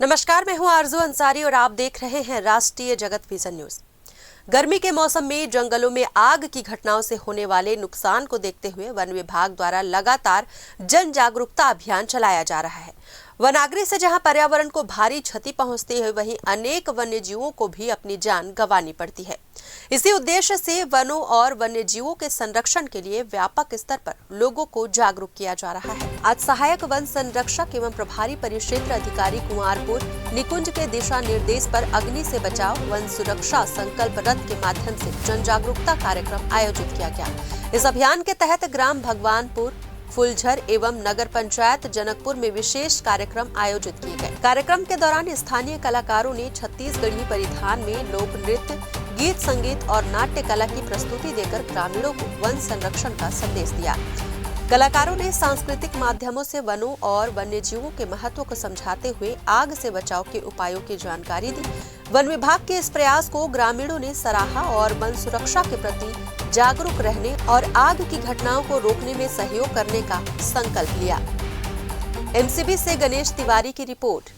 नमस्कार, मैं हूं आरजू अंसारी और आप देख रहे हैं राष्ट्रीय जगत विजन न्यूज। गर्मी के मौसम में जंगलों में आग की घटनाओं से होने वाले नुकसान को देखते हुए वन विभाग द्वारा लगातार जन जागरूकता अभियान चलाया जा रहा है। वनाग्नि से जहां पर्यावरण को भारी क्षति पहुंचती है, वहीं अनेक वन्य जीवों को भी अपनी जान गंवानी पड़ती है। इसी उद्देश्य से वनों और वन्य जीवों के संरक्षण के लिए व्यापक स्तर पर लोगों को जागरूक किया जा रहा है। आज सहायक वन संरक्षक एवं प्रभारी परिक्षेत्र अधिकारी कुंवारपुर निकुंज के दिशा निर्देश पर अग्नि से बचाव वन सुरक्षा संकल्प रथ के माध्यम से जन जागरूकता कार्यक्रम आयोजित किया गया। इस अभियान के तहत ग्राम भगवानपुर, फुलझर एवं नगर पंचायत जनकपुर में विशेष कार्यक्रम आयोजित किए गए। कार्यक्रम के दौरान स्थानीय कलाकारों ने छत्तीसगढ़ी परिधान में लोक नृत्य, गीत संगीत और नाट्य कला की प्रस्तुति देकर ग्रामीणों को वन संरक्षण का संदेश दिया। कलाकारों ने सांस्कृतिक माध्यमों से वनों और वन्य जीवों के महत्व को समझाते हुए आग से बचाव के उपायों की जानकारी दी। वन विभाग के इस प्रयास को ग्रामीणों ने सराहा और वन सुरक्षा के प्रति जागरूक रहने और आग की घटनाओं को रोकने में सहयोग करने का संकल्प लिया। एमसीबी से गणेश तिवारी की रिपोर्ट।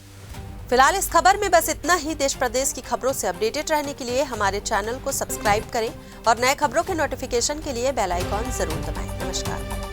फिलहाल इस खबर में बस इतना ही। देश प्रदेश की खबरों से अपडेटेड रहने के लिए हमारे चैनल को सब्सक्राइब करें और नए खबरों के नोटिफिकेशन के लिए बेल आइकॉन जरूर दबाएं। नमस्कार।